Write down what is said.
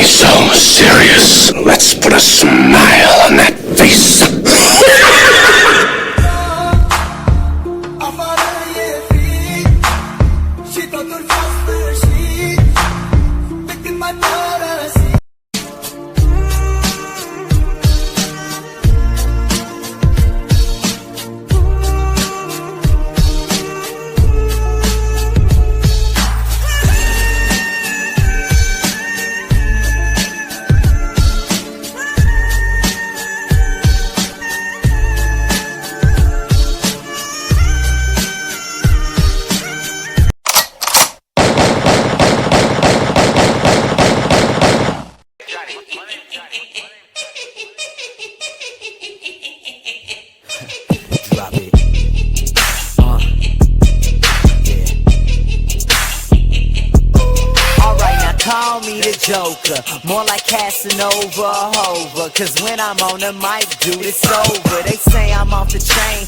So serious. Let's put a smile on that face. Drop it. Alright, now call me the Joker, more like Casanova, Hova. Cause when I'm on the mic, dude, it's over. They say I'm off the chain,